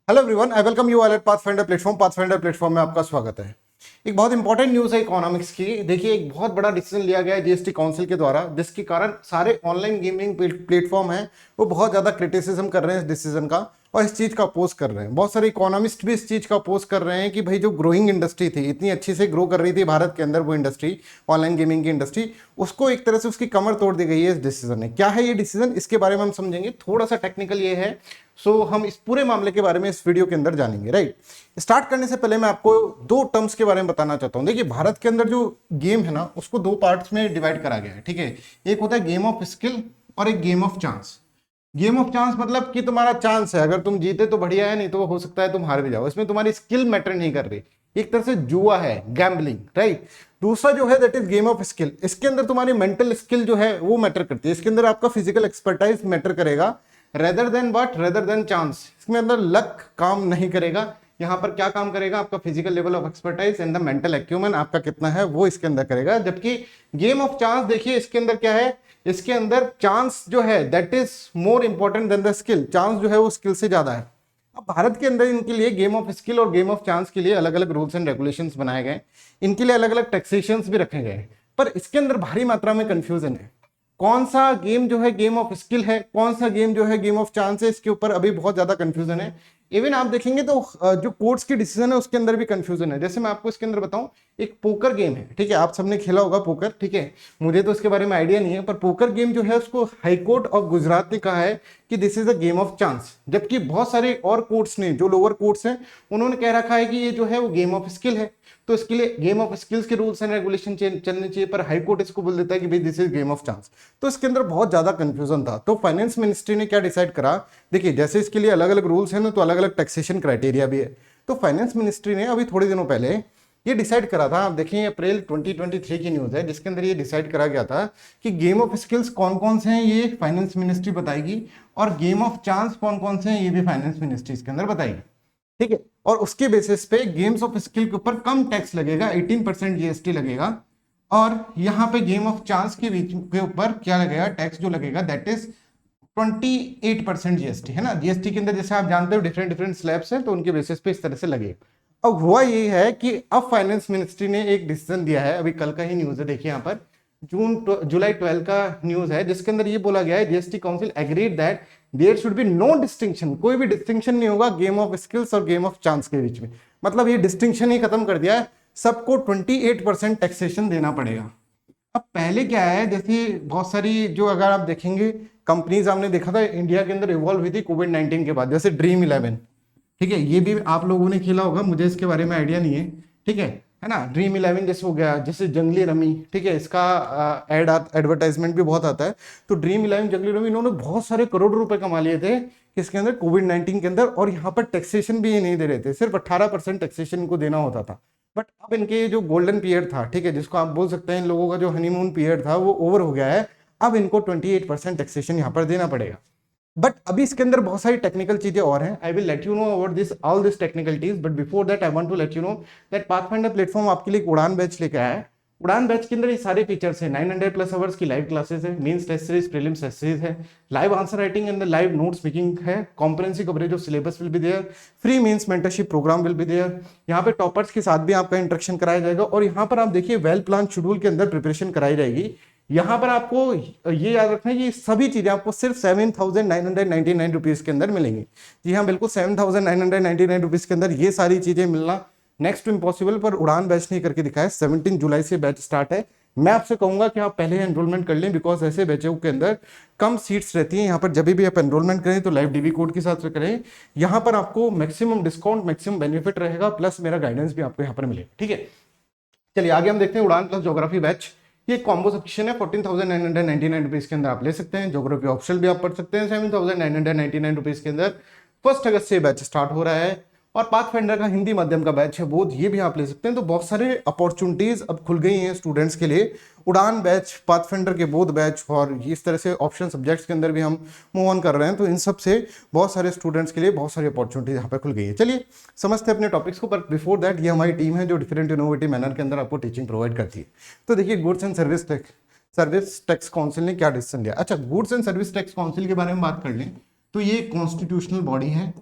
Hello everyone, I welcome you all at pathfinder platform. Pathfinder platform में आपका स्वागत है। एक बहुत इंपॉर्टेंट न्यूज़ है इकोनॉमिक्स की। देखिए, एक बहुत बड़ा डिसीजन लिया गया है जीएसटी काउंसिल के द्वारा, जिसके कारण सारे ऑनलाइन गेमिंग प्लेटफॉर्म हैं वो बहुत ज़्यादा क्रिटिसिज्म कर रहे हैं इस डिसीजन का और इस चीज़ का अपोज कर रहे हैं। बहुत सारे इकोनॉमिस्ट भी इस चीज़ का अपोज कर रहे हैं कि भाई जो ग्रोइंग इंडस्ट्री थी, इतनी अच्छी से ग्रो कर रही थी भारत के अंदर, वो इंडस्ट्री ऑनलाइन गेमिंग की इंडस्ट्री, उसको एक तरह से उसकी कमर तोड़ दी गई है इस डिसीजन ने। क्या है ये डिसीजन, इसके बारे में हम समझेंगे। थोड़ा सा टेक्निकल ये है, सो हम इस पूरे मामले के बारे में इस वीडियो के अंदर जानेंगे। राइट, स्टार्ट करने से पहले मैं आपको दो टर्म्स के बारे में बताना चाहता हूं। देखिए, भारत के अंदर जो गेम है ना, उसको दो पार्ट्स में डिवाइड करा गया है। ठीक है, एक होता है गेम ऑफ स्किल और एक game of chance. Game of chance मतलब कि तुम्हारा चांस है, अगर तुम जीते तो बढ़िया है, नहीं तो हो सकता है तुम हार भी जाओ। इसमें तुम्हारी स्किल मैटर नहीं कर रही, एक तरह से जुआ है, गैम्बलिंग। राइट, दूसरा जो है that is game of skill. इसके अंदर तुम्हारी मेंटल स्किल जो है वो मैटर करती है। इसके अंदर आपका फिजिकल एक्सपर्टाइज मैटर करेगा, rather than what, rather than chance. इसमें अंदर लक काम नहीं करेगा। यहाँ पर क्या काम करेगा, आपका physical level of expertise and the mental acumen आपका कितना है वो इसके अंदर करेगा। जबकि गेम ऑफ चांस, देखिए इसके अंदर क्या है, इसके अंदर चांस जो है that is more important than the skill. Chance जो है वो स्किल से ज्यादा है। अब भारत के अंदर इनके लिए गेम ऑफ स्किल और गेम ऑफ चांस के लिए अलग अलग रूल्स एंड रेगुलेशंस बनाए गए, इनके लिए अलग अलग टैक्सेशंस भी रखे गए। पर इसके अंदर भारी मात्रा में कंफ्यूजन है। कौन सा गेम जो है गेम ऑफ स्किल है, कौन सा गेम जो है गेम ऑफ चांस है, इसके ऊपर अभी बहुत ज्यादा कंफ्यूजन है। इवन आप देखेंगे तो जो कोर्ट्स की डिसीजन है उसके अंदर भी कंफ्यूजन है। जैसे मैं आपको इसके अंदर बताऊं, एक पोकर गेम है, ठीक है, आप सबने खेला होगा पोकर। ठीक है, मुझे तो इसके बारे में आइडिया नहीं है, पर पोकर गेम जो है उसको हाईकोर्ट ऑफ गुजरात ने कहा है कि this is a game of chance. जबकि बहुत सारे और कोर्ट्स ने, जो लोअर कोर्ट्स हैं, उन्होंने कह रखा है कि ये जो है वो गेम ऑफ स्किल है। तो इसके लिए गेम ऑफ स्किल्स के रूल्स एंड रेगुलेशन चलने चाहिए, पर हाईकोर्ट इसको बोल देता है कि भाई this is game of chance. तो इसके अंदर बहुत ज्यादा कंफ्यूजन था। तो फाइनेंस मिनिस्ट्री ने क्या डिसाइड करा, देखिए जैसे इसके लिए अलग अलग रूल्स हैं ना, तो अलग अलग टैक्सेशन क्राइटेरिया भी है। तो फाइनेंस मिनिस्ट्री ने अभी थोड़े दिनों पहले ये डिसाइड करा था, आप देखिए अप्रैल 2023 की न्यूज़ है, जिसके अंदर ये डिसाइड करा गया था कि गेम ऑफ स्किल्स कौन कौन से हैं ये फाइनेंस मिनिस्ट्री बताएगी, और गेम ऑफ चांस कौन कौन से हैं ये भी फाइनेंस मिनिस्ट्री इसके अंदर बताएगी। ठीक है, और उसके बेसिस पे गेम्स ऑफ स्किल के ऊपर कम टैक्स लगेगा, 18% जीएसटी लगेगा। और यहाँ पे गेम ऑफ चांस के बीच के ऊपर क्या लगेगा, टैक्स जो लगेगा दैट इज 28% जीएसटी, है ना। जीएसटी के अंदर जैसे आप जानते हो डिफरेंट डिफरेंट स्लैब्स हैं, तो उनके बेसिस पे इस तरह से लगेगा। अब हुआ ये है कि अब फाइनेंस मिनिस्ट्री ने एक डिसीजन दिया है, अभी कल का ही न्यूज है, देखिए यहाँ पर जुलाई 12 का न्यूज है, जिसके अंदर ये बोला गया है GST council agreed that there should be no distinction, कोई भी डिस्टिंक्शन नहीं होगा गेम ऑफ स्किल्स और गेम ऑफ चांस के बीच में। मतलब ये डिस्टिंक्शन ही खत्म कर दिया है, सबको 28% टैक्सेशन देना पड़ेगा। अब पहले क्या है, जैसे बहुत सारी जो अगर आप देखेंगे कंपनीज आपने देखा था इंडिया के अंदर इवॉल्व हुई थी कोविड-19 के बाद, जैसे ड्रीम 11। ठीक है, ये भी आप लोगों ने खेला होगा, मुझे इसके बारे में आइडिया नहीं है। ठीक है ना। ड्रीम 11 जैसे हो गया, जैसे जंगली रमी, ठीक है, इसका एडवर्टाइजमेंट भी बहुत आता है। तो ड्रीम 11, जंगली रमी, इन्होंने बहुत सारे करोड़ रुपए कमा लिए थे इसके अंदर कोविड-19 के अंदर, और यहाँ पर टैक्सेशन भी ये नहीं दे रहे थे, सिर्फ 18% टैक्सेशन इनको देना होता था। बट अब इनके जो गोल्डन पीरियड था, ठीक है, जिसको आप बोल सकते हैं इन लोगों का जो हनीमून पीरियड था, वो ओवर हो गया है। अब इनको 28% टैक्सेशन यहाँ पर देना पड़ेगा। बट अभी इसके अंदर बहुत सारी टेक्निकल चीजें और हैं। I will let you know about this all this technicalities, but before that I want to let you know that pathfinder platform आपके लिए एक उड़ान बैच लेके आया है। उड़ान बैच के अंदर ये सारे फीचर्स हैं। 900+ आवर्स की लाइव क्लासेस है, mains test series, prelims test series है, live answer writing and live notes making है, comprehensive coverage of syllabus will be there, free mains mentorship programme will be there. यहाँ पे toppers के साथ भी आपका इंटरेक्शन कराया जाएगा, और यहाँ पर आप देखिए वेल प्लान शेड्यूल के अंदर प्रिपरेशन कराई जाएगी। यहाँ पर आपको ये याद रखना है कि सभी चीजें आपको सिर्फ 7,999 रुपीज के अंदर मिलेंगी। जी हाँ, बिल्कुल 7,999 रुपीज के अंदर ये सारी चीजें मिलना नेक्स्ट टू इम्पॉसिबल। पर उड़ान बैच नहीं करके दिखाया। 17 जुलाई से बैच स्टार्ट है। मैं आपसे कहूंगा कि आप पहले एनरोलमेंट कर लें, बिकॉज ऐसे बैचों के अंदर कम सीट्स रहती हैं। यहाँ पर जब भी आप एनरोलमेंट करें तो लाइव डीबी कोड के साथ से करें। यहाँ पर आपको मैक्सिमम डिस्काउंट, मैक्सिमम बेनिफिट रहेगा, प्लस मेरा गाइडेंस भी आपको यहाँ पर मिलेगा। ठीक है, चलिए आगे हम देखते हैं उड़ान प्लस ज्योग्राफी बैच। ये कॉम्बो सब्सक्रिप्शन है, 14,999 रुपीज के अंदर आप ले सकते हैं। ज्योग्राफी ऑप्शनल भी आप पढ़ सकते हैं 7,999 रुपीज के अंदर। 1 अगस्त से बैच स्टार्ट हो रहा है। और पाथफाइंडर का हिंदी माध्यम का बैच है बोध, ये भी आप ले सकते हैं। तो बहुत सारे अपॉर्चुनिटीज अब खुल गई हैं स्टूडेंट्स के लिए। उड़ान बैच, पाथफाइंडर के बोध बैच, और इस तरह से ऑप्शन सब्जेक्ट्स के अंदर भी हम मूव ऑन कर रहे हैं। तो इन सब से बहुत सारे स्टूडेंट्स के लिए बहुत सारी अपॉर्चुनिटीज यहाँ पे खुल गई है। चलिए समझते हैं अपने टॉपिक्स को, पर बिफोर दैट ये हमारी टीम है जो डिफरेंट इनोवेटिव मैनर के अंदर आपको टीचिंग प्रोवाइड करती है। तो देखिए, goods and service tax council ने क्या डिसीजन लिया। अच्छा, goods and service tax council के बारे में बात कर लें तो ये कॉन्स्टिट्यूशनल बॉडी है,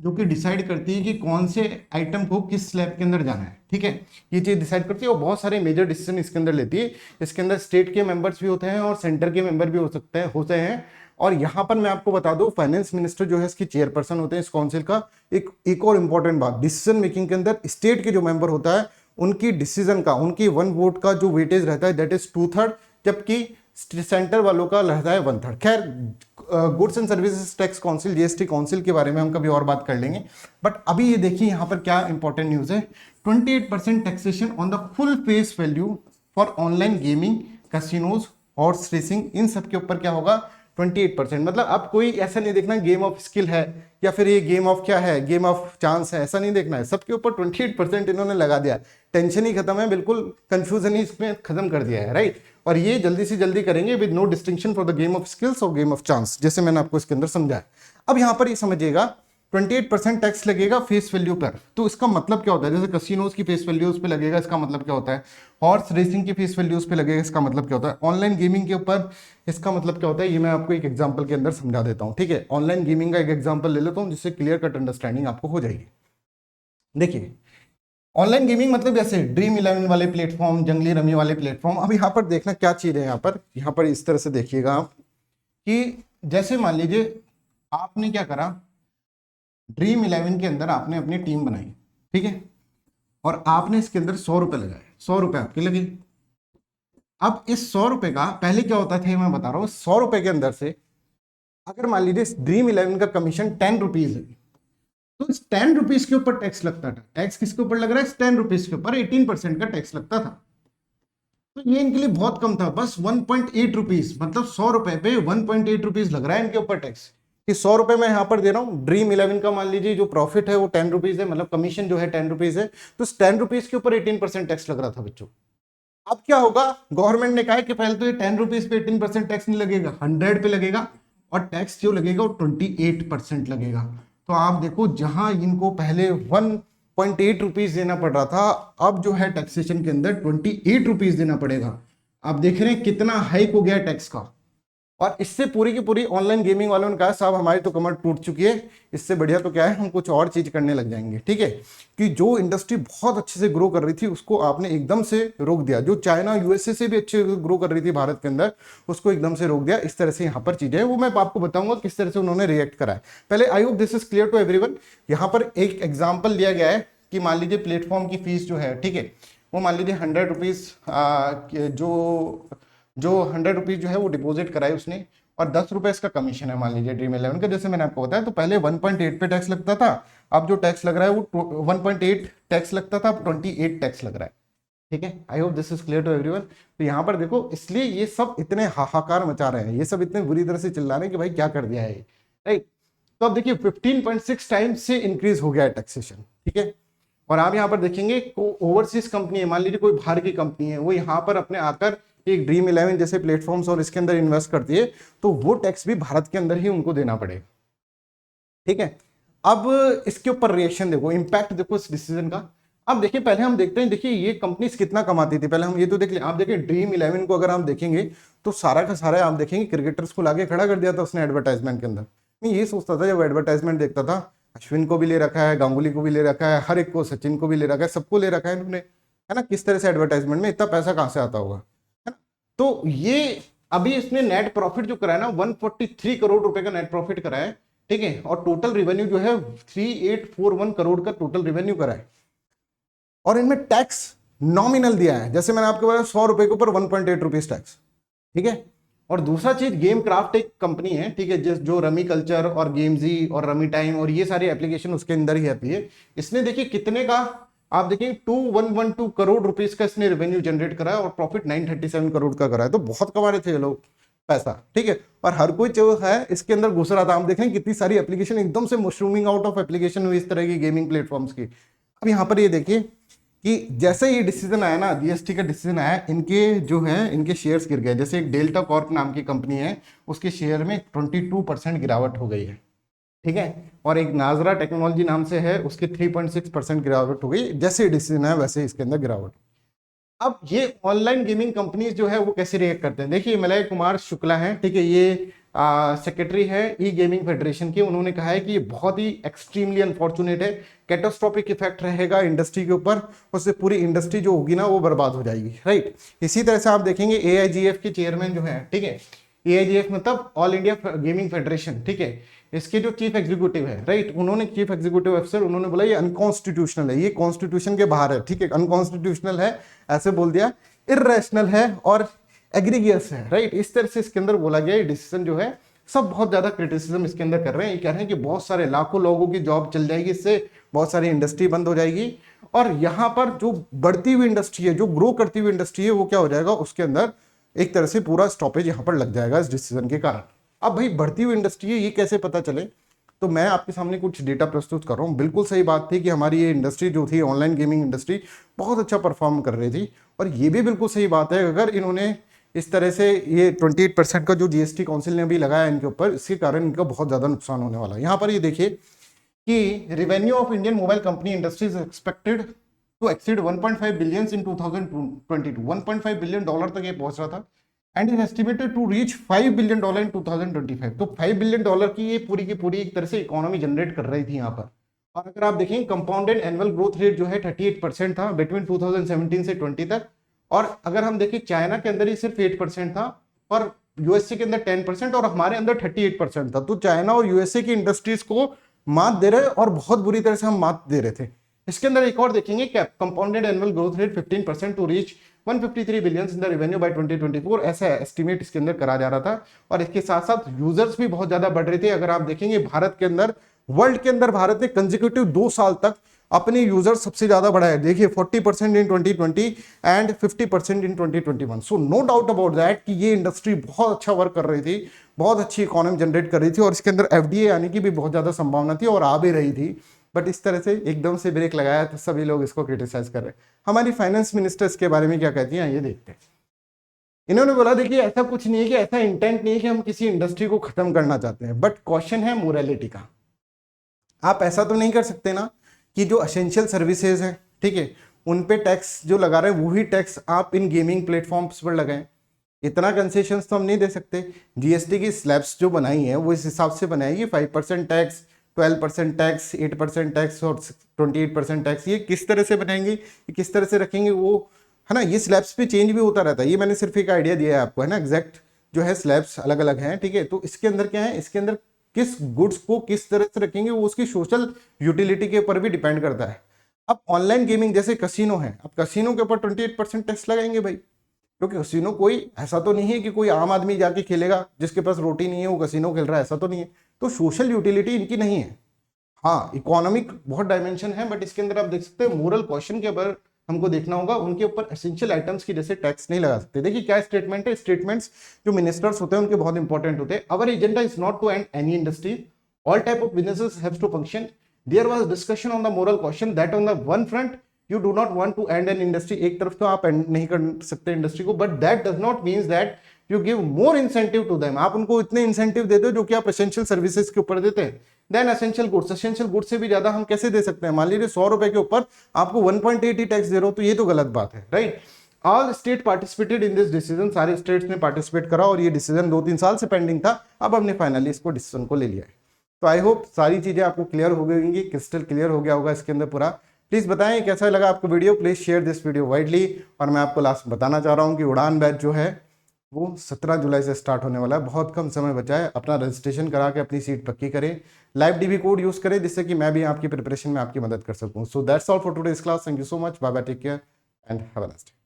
जो कि डिसाइड करती है कि कौन से आइटम को किस स्लैब के अंदर जाना है। ठीक है, ये चीज डिसाइड करती है और बहुत सारे मेजर डिसीजन इसके अंदर लेती है। इसके अंदर स्टेट के मेंबर्स भी होते हैं और सेंटर के मेंबर भी होते हैं। और यहाँ पर मैं आपको बता दूं, फाइनेंस मिनिस्टर जो है इसकी चेयरपर्सन होते हैं इस काउंसिल का। एक और इंपॉर्टेंट बात, डिसीजन मेकिंग के अंदर स्टेट के जो मेंबर होता है उनकी डिसीजन का, उनकी वन वोट का जो वेटेज रहता है दैट इज 2/3, जबकि सेंटर वालों का रहता है 1/3। खैर, goods and services tax council, GST council के बारे में हम कभी और बात कर लेंगे। बट अभी ये देखिए यहाँ पर क्या इंपॉर्टेंट न्यूज है। 28% taxation on the full face value for online gaming, casinos, horse racing, इन सब के ऊपर क्या होगा 28%। मतलब अब कोई ऐसा नहीं देखना गेम ऑफ स्किल है या फिर ये गेम ऑफ क्या है, गेम ऑफ चांस है, ऐसा नहीं देखना है। सबके ऊपर 28% इन्होंने लगा दिया। टेंशन ही खत्म है, बिल्कुल कंफ्यूजन ही इसमें खत्म कर दिया है, राइट। और ये जल्दी से जल्दी करेंगे with no distinction for the game of skills और गेम ऑफ चांस, जैसे मैंने आपको इसके अंदर समझाया। अब यहाँ पर ये समझिएगा 28% टैक्स लगेगा फेस वैल्यू पर। तो इसका मतलब क्या होता है, जैसे कसिनोज की फेस वैल्यूज पे लगेगा, इसका मतलब क्या होता है। हॉर्स रेसिंग की फेस वैल्यूज पे लगेगा, इसका मतलब क्या होता है। ऑनलाइन गेमिंग के ऊपर इसका मतलब क्या होता है, ये मैं आपको एक एग्जांपल के अंदर समझा देता हूँ। ठीक है, ऑनलाइन गेमिंग का एक एग्जांपल ले लेता हूँ जिससे क्लियर कट अंडरस्टैंडिंग आपको हो जाएगी। देखिए, ऑनलाइन गेमिंग मतलब जैसे ड्रीम इलेवन वाले प्लेटफॉर्म, जंगली रमी वाले प्लेटफॉर्म। अब यहाँ पर देखना क्या चीज है, यहाँ पर इस तरह से देखिएगा आप कि जैसे मान लीजिए आपने क्या करा, ड्रीम इलेवन के अंदर आपने अपनी टीम बनाई, ठीक है, और आपने इसके अंदर 100 रुपए लगाए, 100 रुपए आपके लगे। अब इस 100 रुपए का पहले क्या होता था मैं बता रहा हूँ, 100 रुपए के अंदर से अगर मान लीजिए ड्रीम इलेवन का कमीशन 10 रुपीज है, तो इस 10 रुपीज के ऊपर टैक्स लगता था। टैक्स किसके ऊपर लग रहा है, 10 रुपीज के ऊपर 18% का टैक्स लगता था। तो ये इनके लिए बहुत कम था, बस 1.8 रुपीज, मतलब 100 रुपए पे 1.8 रुपीज लग रहा है इनके ऊपर टैक्स। कि 100 रुपए मैं यहां पर दे रहा हूं, ड्रीम इलेवन का मान लीजिए जो प्रॉफिट है वो 10 रुपीज है, मतलब कमीशन जो है 10 रुपीज है, तो 10 रुपीज के ऊपर 18% टैक्स लग रहा था बच्चों। अब क्या होगा, गवर्नमेंट ने कहा कि पहले तो ये 10 रुपीज पे 18% टैक्स नहीं लगेगा, 100 पे लगेगा, और टैक्स जो लगेगा वो 28% लगेगा। तो आप देखो, जहां इनको पहले 1.8 रुपीज देना पड़ रहा था, अब जो है टैक्सेशन के अंदर 28 रुपीज देना पड़ेगा। आप देख रहे हैं कितना हाइक हो गया टैक्स का। और इससे पूरी की पूरी ऑनलाइन गेमिंग वालों ने कहा साहब हमारी तो कमर टूट चुकी है, इससे बढ़िया तो क्या है हम कुछ और चीज करने लग जाएंगे। ठीक है, कि जो इंडस्ट्री बहुत अच्छे से ग्रो कर रही थी उसको आपने एकदम से रोक दिया। जो चाइना यूएसए से भी अच्छे ग्रो कर रही थी भारत के अंदर, उसको एकदम से रोक दिया। इस तरह से यहाँ पर चीजें वो मैं आपको बताऊंगा किस तरह से उन्होंने रिएक्ट करा है। पहले I hope this is clear to everyone. यहाँ पर एक एग्जाम्पल लिया गया है कि मान लीजिए प्लेटफॉर्म की फीस जो है, ठीक है, वो मान लीजिए 100 रुपीज, जो 100 रुपीज जो है वो डिपॉजिट कराई उसने, और 10 रुपए इसका कमीशन है मान लीजिए ड्रीम इलेवन का। जैसे मैंने आपको बताया, तो पहले 1.8 पे टैक्स लगता था, अब जो टैक्स लग रहा है वो 1.8 टैक्स लगता था, अब 28 टैक्स लग रहा है। ठीक है, I hope this is clear to everyone. तो यहाँ पर देखो, इसलिए ये सब इतने हाहाकार मचा रहे हैं, ये सब इतने बुरी तरह से चिल्ला रहे हैं कि भाई क्या कर दिया है, राइट। तो अब देखिए 15.6 टाइम्स से इंक्रीज हो गया है टैक्सेशन। ठीक है, और आप यहाँ पर देखेंगे ओवरसीज कंपनी है, मान लीजिए कोई बाहर की कंपनी है, वो यहाँ पर अपने आकर एक ड्रीम इलेवन जैसे प्लेटफॉर्म्स और इसके अंदर इन्वेस्ट करती है, तो वो टैक्स भी भारत के अंदर ही उनको देना पड़ेगा। ठीक है, अब इसके ऊपर रिएक्शन देखो, इंपैक्ट देखो इस डिसीजन का। अब देखिए, पहले हम देखते हैं, देखिए ये कंपनी कितना कमाती थी, पहले हम ये तो देख लें। आप देखिए ड्रीम इलेवन को अगर हम देखेंगे तो सारा का सारा आप देखेंगे क्रिकेटर्स को लाके खड़ा कर दिया था उसने एडवर्टाइजमेंट के अंदर। मैं ये सोचता था जब एडवर्टाइजमेंट देखता था, अश्विन को भी ले रखा है, गांगुली को भी ले रखा है, हर एक को, सचिन को भी ले रखा है, सबको ले रखा है इन्होंने, है ना। किस तरह से एडवर्टाइजमेंट में इतना पैसा कहां से आता होगा, है ना। तो ये अभी इसने नेट प्रॉफिट जो कराया ना, 143 करोड़ रुपए का नेट प्रॉफिट कराया है। ठीक है, और टोटल रेवेन्यू जो है 3841 करोड़ का टोटल रेवेन्यू करा है। और इनमें टैक्स नॉमिनल दिया है, जैसे मैंने आपको बताया 100 रुपए के ऊपर 1.8 रुपीज टैक्स। ठीक है, और दूसरा चीज, गेम क्राफ्ट एक कंपनी है, ठीक है, जो रमी कल्चर और गेमजी और रमी टाइम और ये सारी एप्लीकेशन उसके अंदर ही आती है। इसने देखिए कितने का, आप देखिए 2112 करोड़ रुपीज का इसने रेवेन्यू जनरेट करा है, और प्रॉफिट 937 करोड़ का करा है। तो बहुत कमा रहे थे ये लोग पैसा। ठीक है, और हर कोई जो है इसके अंदर घुस रहा था। हम देखें कितनी सारी एप्लीकेशन एकदम से मशरूमिंग आउट ऑफ एप्लीकेशन हुई इस तरह की गेमिंग प्लेटफॉर्म्स की। अब यहाँ पर ये देखिए कि जैसे ये डिसीजन आया ना, जीएसटी का डिसीजन आया, इनके जो है इनके शेयर्स गिर गए। जैसे एक डेल्टा कॉर्प नाम की कंपनी है, उसके शेयर में 22% गिरावट हो गई है। ठीक है, और एक नाजरा टेक्नोलॉजी नाम से है, उसके 3.6% गिरावट हो गई। जैसे डिसीजन है वैसे इसके अंदर गिरावट। अब ये ऑनलाइन गेमिंग कंपनीज जो है वो कैसे रिएक्ट करते हैं, देखिए मलय कुमार शुक्ला हैं, ठीक है, ये सेक्रेटरी है ई गेमिंग फेडरेशन के। उन्होंने कहा है कि ये बहुत ही एक्सट्रीमली अनफॉर्चुनेट है, कैटास्ट्रोफिक इफेक्ट रहेगा इंडस्ट्री के ऊपर, उससे पूरी इंडस्ट्री जो होगी ना वो बर्बाद हो जाएगी, राइट। इसी तरह से आप देखेंगे AIGF के चेयरमैन जो है, ठीक है, AIGF मतलब ऑल इंडिया गेमिंग फेडरेशन, ठीक है, इसके जो चीफ एग्जीक्यूटिव है, राइट, उन्होंने चीफ एग्जीक्यूटिव अफसर उन्होंने बोला ये अनकॉन्स्टिट्यूशनल है, ये कॉन्स्टिट्यूशन के बाहर है, ठीक है, अनकॉन्स्टिट्यूशनल है ऐसे बोल दिया, इर्रेशनल है और एग्रीगियस है, राइट। इस तरह से इसके अंदर बोला गया, डिसीजन जो है सब बहुत ज्यादा क्रिटिसिज्म इसके अंदर कर रहे हैं। ये कह रहे हैं कि बहुत सारे लाखों लोगों की जॉब चल जाएगी, इससे बहुत सारी इंडस्ट्री बंद हो जाएगी, और यहाँ पर जो बढ़ती हुई इंडस्ट्री है, जो ग्रो करती हुई इंडस्ट्री है, वो क्या हो जाएगा, उसके अंदर एक तरह से पूरा स्टॉपेज यहाँ पर लग जाएगा इस डिसीजन के कारण। अब भाई बढ़ती हुई इंडस्ट्री है, ये कैसे पता चले, तो मैं आपके सामने कुछ डेटा प्रस्तुत कर रहा हूँ। बिल्कुल सही बात थी कि हमारी ये इंडस्ट्री जो थी ऑनलाइन गेमिंग इंडस्ट्री बहुत अच्छा परफॉर्म कर रही थी, और ये भी बिल्कुल सही बात है अगर इन्होंने इस तरह से ये 28% का जो GST काउंसिल ने अभी लगाया इनके ऊपर, इसके कारण इनका बहुत ज़्यादा नुकसान होने वाला है। यहाँ पर ये देखिए कि revenue of Indian mobile company industry is expected to exceed 1.5 billion in 2022, 1.5 billion dollar तक ये पहुंच रहा था, and is estimated to reach 5 billion dollar in 2025। तो 5 बिलियन डॉलर की ये पूरी की पूरी एक तरह से इकोनॉमी जनरेट कर रही थी यहाँ पर। और अगर आप देखें कंपाउंडेड एनुअल ग्रोथ रेट जो है 38% था बिटवीन 2017 से 20 तक, और अगर हम देखें चाइना के अंदर ही सिर्फ 8% था, और यूएसए के अंदर 10% और हमारे अंदर 38% था। तो चाइना और यूएसए की इंडस्ट्रीज को मात दे रहे और बहुत बुरी तरह से हम मात दे रहे थे। इसके अंदर एक और देखेंगे compounded annual growth rate 15% to reach 153 billion in the revenue by 2024, ऐसा एस्टिमेट इसके अंदर करा जा रहा था। और इसके साथ साथ यूजर्स भी बहुत ज्यादा बढ़ रहे थे। अगर आप देखेंगे भारत के अंदर, वर्ल्ड के अंदर भारत ने कंसेक्यूटिव 2 साल तक अपने यूजर सबसे ज्यादा बढ़ा है, देखिए 40% in 2020 and 50% in 2021। So no doubt about that कि ये इंडस्ट्री बहुत अच्छा वर्क कर रही थी, बहुत अच्छी इकोनॉमी जनरेट कर रही थी, और इसके अंदर FDI आने की भी बहुत ज्यादा संभावना थी और आ भी रही थी। बट इस तरह से एकदम से ब्रेक लगाया तो सभी लोग इसको क्रिटिसाइज कर रहे हैं। हमारी फाइनेंस मिनिस्टर इसके बारे में क्या कहती हैं, ये देखते हैं। इन्होंने बोला देखिए ऐसा कुछ नहीं है कि ऐसा इंटेंट नहीं है कि हम किसी इंडस्ट्री को खत्म करना चाहते हैं, बट क्वेश्चन है मोरालिटी का। आप ऐसा तो नहीं कर सकते ना कि जो एसेंशियल सर्विसेज हैं, ठीक है, उन पे टैक्स जो लगा रहे हैं वही टैक्स आप इन गेमिंग प्लेटफॉर्म्स पर लगाएं। इतना कंसेशंस तो हम नहीं दे सकते। GST की स्लैब्स जो बनाई है वो इस हिसाब से बनाई है, 5% टैक्स, 12% टैक्स, 8% टैक्स और 28% टैक्स। ये किस तरह से बनाएंगे, ये किस तरह से रखेंगे, वो है ना, ये स्लैब्स पे चेंज भी होता रहता है। ये मैंने सिर्फ एक आइडिया दिया है आपको, है ना, एग्जैक्ट जो है स्लैब्स अलग अलग हैं, ठीक है। तो इसके अंदर क्या है, इसके अंदर किस गुड्स को किस तरह से रखेंगे वो उसकी सोशल यूटिलिटी के ऊपर भी डिपेंड करता है। अब ऑनलाइन गेमिंग जैसे कसिनो है, अब कसिनो के ऊपर 28% टैक्स लगाएंगे भाई, क्योंकि कसिनो कोई ऐसा तो नहीं है कि कोई आम आदमी जाके खेलेगा जिसके पास रोटी नहीं है वो कसिनो खेल रहा है, ऐसा तो नहीं है। तो सोशल यूटिलिटी इनकी नहीं है। हाँ, इकोनॉमिक बहुत डायमेंशन है, बट इसके अंदर आप देख सकते हैं मोरल क्वेश्चन के ऊपर हमको देखना होगा। उनके ऊपर एसेंशियल आइटम्स की जैसे टैक्स नहीं लगा सकते। देखिए क्या स्टेटमेंट है, स्टेटमेंट्स जो मिनिस्टर्स होते हैं उनके बहुत इंपॉर्टेंट होते हैं। Our agenda is not to end any industry, all type of businesses have to function. There was discussion on the moral question that on the one front you do not want to end an industry, एक तरफ तो आप and नहीं कर सकते industry को, but that does not means that you give more incentive to them. आप उनको इतने इंसेंटिव देते हो जो कि आप एसेंशियल सर्विसेज के ऊपर देते हैं। Then essential goods, essential goods से भी ज्यादा हम कैसे दे सकते हैं। मान लीजिए 100 रुपए के ऊपर आपको 1.8 ही टैक्स दे रहे हो, तो ये तो गलत बात है, right. All state participated in this decision, सारे स्टेट्स ने पार्टिसिपेट करा और ये डिसीजन 2-3 साल से पेंडिंग था, अब हमने फाइनली इसको डिसीजन को ले लिया है। तो आई होप सारी चीजें आपको क्लियर हो गई होंगी, क्रिस्टल क्लियर हो गया होगा इसके अंदर पूरा। प्लीज बताएं कैसा लगा आपको video, please share this video widely. और मैं आपको लास्ट बताना चाह रहा हूं कि उड़ान बैच जो है वो 17 जुलाई से स्टार्ट होने वाला है, बहुत कम समय बचा है। अपना रजिस्ट्रेशन करा के अपनी सीट पक्की करें, लाइव DB कोड यूज करें जिससे कि मैं भी आपकी प्रिपरेशन में आपकी मदद कर सकूं। So that's all for today's class, thank you so much, bye bye, take care and have a nice day.